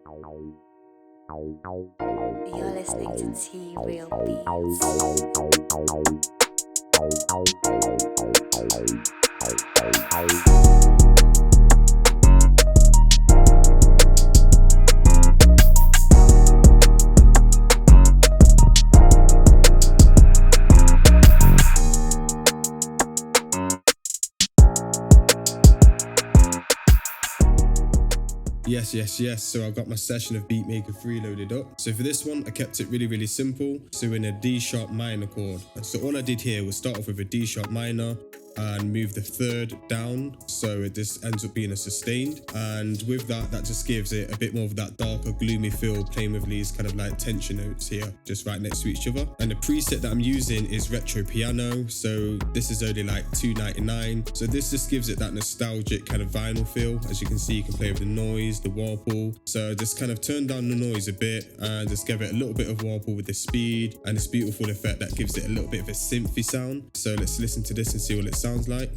You're listening to t.realonthebeat. Yes. So I've got my session of Beatmaker 3 loaded up. So for this one, I kept it really simple. So in a D sharp minor chord. So all I did here was start off with a D sharp minor and move the third down, so this ends up being a sustained, and with that just gives it a bit more of that darker gloomy feel, playing with these kind of like tension notes here just right next to each other. And the preset that I'm using is retro piano, so this is only like $2.99. So this just gives it that nostalgic kind of vinyl feel. As you can see, you can play with the noise, the warble. So just kind of turn down the noise a bit and just give it a little bit of warble with the speed and this beautiful effect that gives it a little bit of a synthy sound. So let's listen to this and see what it sounds like.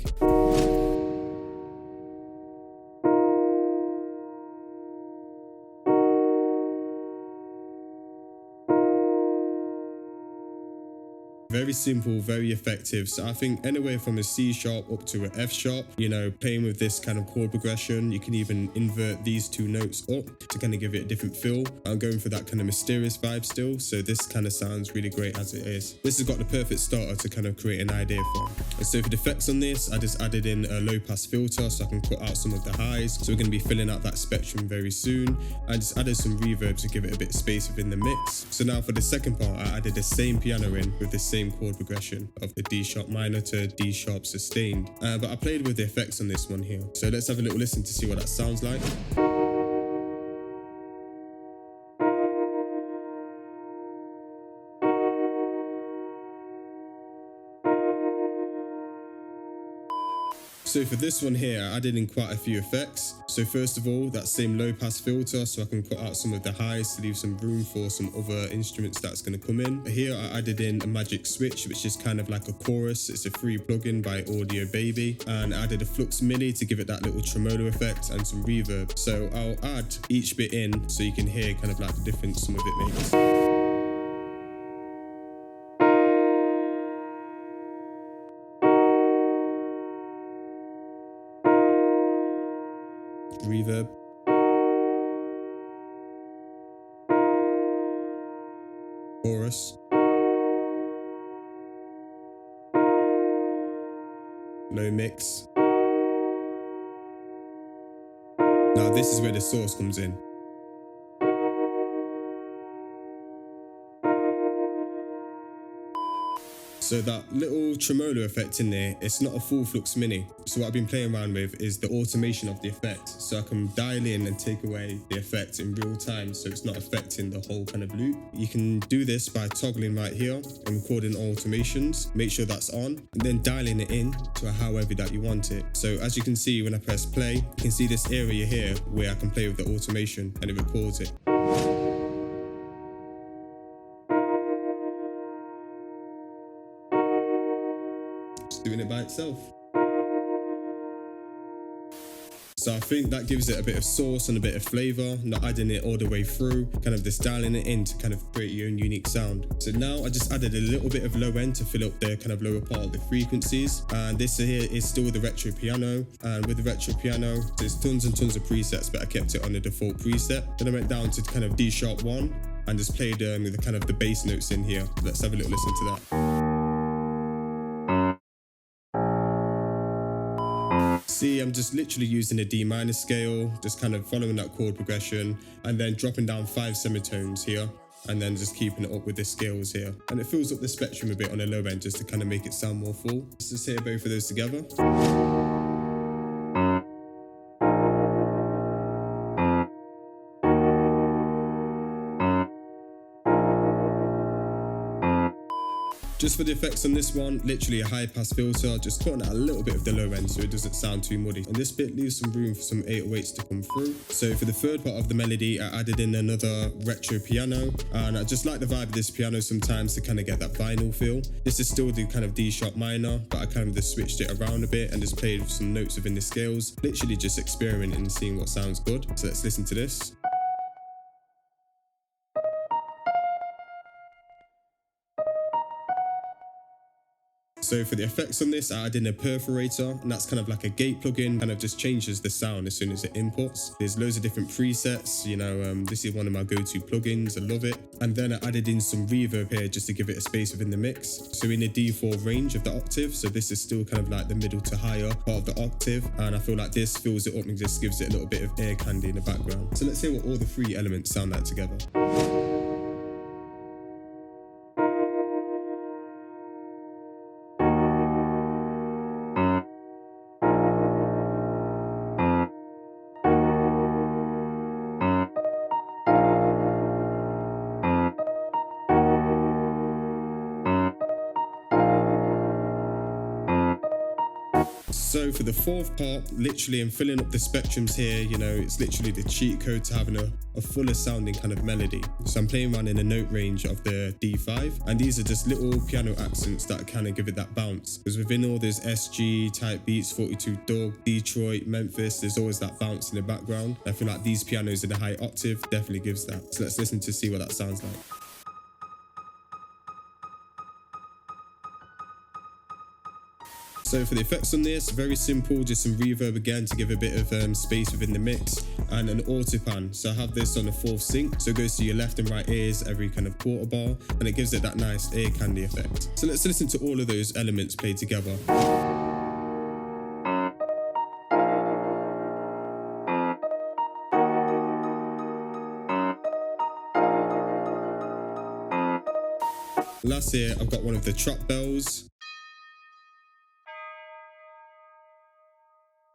Very simple, very effective. So I think anywhere from a C sharp up to an F sharp, you know, playing with this kind of chord progression, you can even invert these two notes up to kind of give it a different feel. I'm going for that kind of mysterious vibe still, so this kind of sounds really great as it is. This has got the perfect starter to kind of create an idea from. And so for the effects on this, I just added in a low pass filter so I can cut out some of the highs. So we're going to be filling out that spectrum very soon. I just added some reverb to give it a bit of space within the mix. So now for the second part, I added the same piano in with the same chord progression of the D sharp minor to D sharp sustained, but I played with the effects on this one here. So let's have a little listen to see what that sounds like. So for this one here, I added in quite a few effects. So first of all, that same low pass filter, so I can cut out some of the highs to leave some room for some other instruments that's going to come in. Here I added in a magic switch, which is kind of like a chorus. It's a free plugin by Audio Baby, and I added a flux Midi to give it that little tremolo effect and some reverb. So I'll add each bit in so you can hear kind of like the difference some of it makes. Reverb, chorus, low mix. Now this is where the source comes in. So that little tremolo effect in there, it's not a full flux mini. So what I've been playing around with is the automation of the effect. So I can dial in and take away the effect in real time, so it's not affecting the whole kind of loop. You can do this by toggling right here and recording automations. Make sure that's on, and then dialing it in to however that you want it. So as you can see, when I press play, you can see this area here where I can play with the automation and it records it. Doing it by itself. So I think that gives it a bit of sauce and a bit of flavor, not adding it all the way through, kind of just dialing it in to kind of create your own unique sound. So now I just added a little bit of low end to fill up the kind of lower part of the frequencies. And this here is still the retro piano. And with the retro piano, there's tons and tons of presets, but I kept it on the default preset. Then I went down to kind of D sharp 1 and just played the kind of the bass notes in here. Let's have a little listen to that. See, I'm just literally using a D minor scale, just kind of following that chord progression and then dropping down 5 semitones here and then just keeping it up with the scales here. And it fills up the spectrum a bit on the low end just to kind of make it sound more full. Let's just hear both of those together. Just for the effects on this one, literally a high pass filter, just cutting out a little bit of the low end so it doesn't sound too muddy. And this bit leaves some room for some 808s to come through. So for the third part of the melody, I added in another retro piano, and I just like the vibe of this piano sometimes to kind of get that vinyl feel. This is still the kind of D sharp minor, but I kind of just switched it around a bit and just played with some notes within the scales, literally just experimenting and seeing what sounds good. So let's listen to this. So for the effects on this, I added in a perforator, and that's kind of like a gate plugin, kind of just changes the sound as soon as it imports. There's loads of different presets, you know, this is one of my go-to plugins, I love it. And then I added in some reverb here just to give it a space within the mix. So in the D4 range of the octave, so this is still kind of like the middle to higher part of the octave, and I feel like this fills it up and just gives it a little bit of ear candy in the background. So let's hear what all the three elements sound like together. So for the fourth part, literally I'm filling up the spectrums here, you know, it's literally the cheat code to having a fuller sounding kind of melody. So I'm playing around in a note range of the D5, and these are just little piano accents that kind of give it that bounce. Because within all those SG type beats, 42 Dog, Detroit, Memphis, there's always that bounce in the background. I feel like these pianos in a high octave definitely gives that. So let's listen to see what that sounds like. So for the effects on this, very simple, just some reverb again to give a bit of space within the mix, and an autopan. So I have this on a 4th sync, so it goes to your left and right ears every kind of quarter bar, and it gives it that nice ear candy effect. So let's listen to all of those elements played together. Last here, I've got one of the trap bells.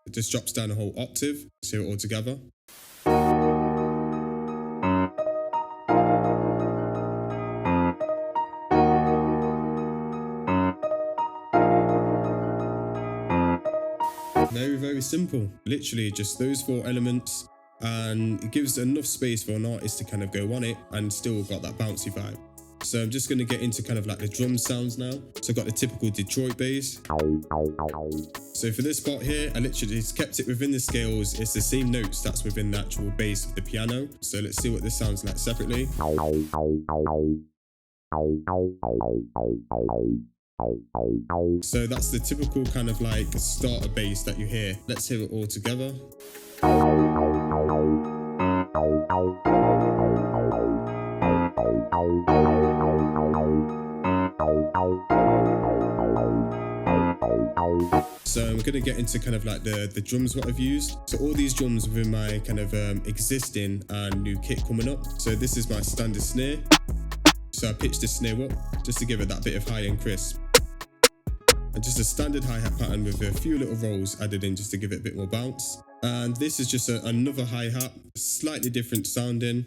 It just drops down a whole octave, so it all together. Very, very simple. Literally just those 4 elements, and it gives enough space for an artist to kind of go on it and still got that bouncy vibe. So I'm just going to get into kind of like the drum sounds now. So I've got the typical Detroit bass. So for this part here, I literally just kept it within the scales. It's the same notes that's within the actual bass of the piano. So let's see what this sounds like separately. So that's the typical kind of like starter bass that you hear. Let's hear it all together. So I'm going to get into kind of like the drums what I've used. So all these drums within my kind of existing and new kit coming up. So this is my standard snare. So I pitched the snare up just to give it that bit of high and crisp. And just a standard hi-hat pattern with a few little rolls added in just to give it a bit more bounce. And this is just another hi-hat, slightly different sounding.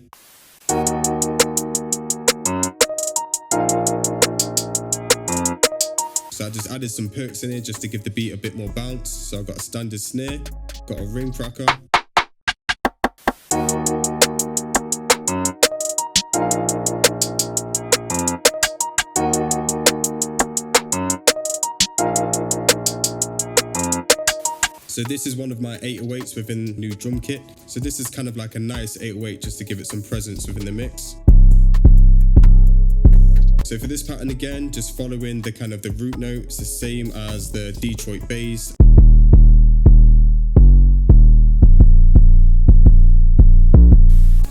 So I just added some perks in here just to give the beat a bit more bounce. So I've got a standard snare, got a ring cracker. So this is one of my 808s within the new drum kit. So this is kind of like a nice 808 just to give it some presence within the mix. So for this pattern again, just following the kind of the root notes, the same as the Detroit bass.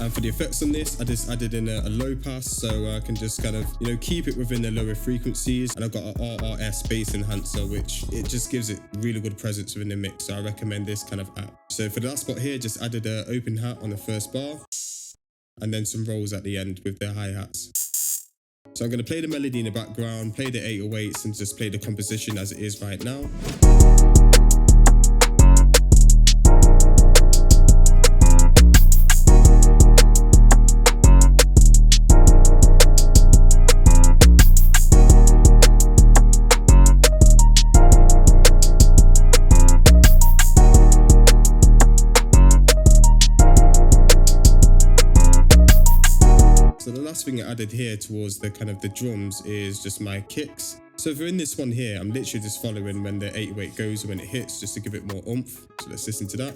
And for the effects on this, I just added in a low pass, so I can just kind of, you know, keep it within the lower frequencies. And I've got an RRS bass enhancer, which it just gives it really good presence within the mix. So I recommend this kind of app. So for the last spot here, just added an open hat on the first bar, and then some rolls at the end with the hi-hats. So I'm going to play the melody in the background, play the 808s, and just play the composition as it is right now. So the last thing I added here towards the kind of the drums is just my kicks. So for in this one here, I'm literally just following when the 808 goes, when it hits, just to give it more oomph. So let's listen to that.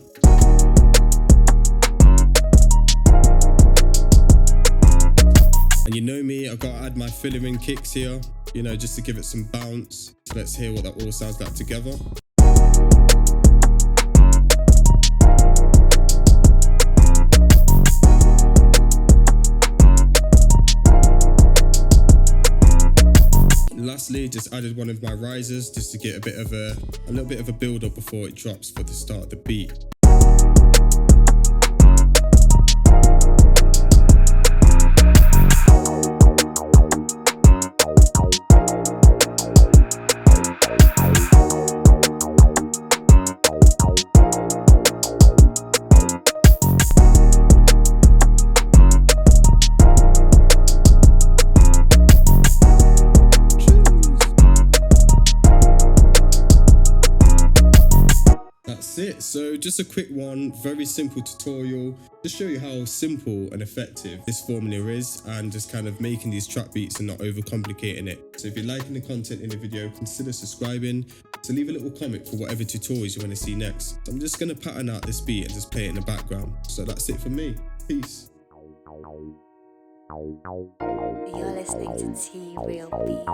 And you know me, I've got to add my filler in kicks here. you know, just to give it some bounce. So let's hear what that all sounds like together. Lastly, just added one of my risers just to get a little bit of a build up before it drops for the start of the beat. That's it. So just a quick one, very simple tutorial to show you how simple and effective this formula is, and just kind of making these trap beats and not overcomplicating it. So if you're liking the content in the video, consider subscribing, to leave a little comment for whatever tutorials you want to see next. So I'm just going to pattern out this beat and just play it in the background. So that's it from me. Peace. You're listening to T.Real Beats.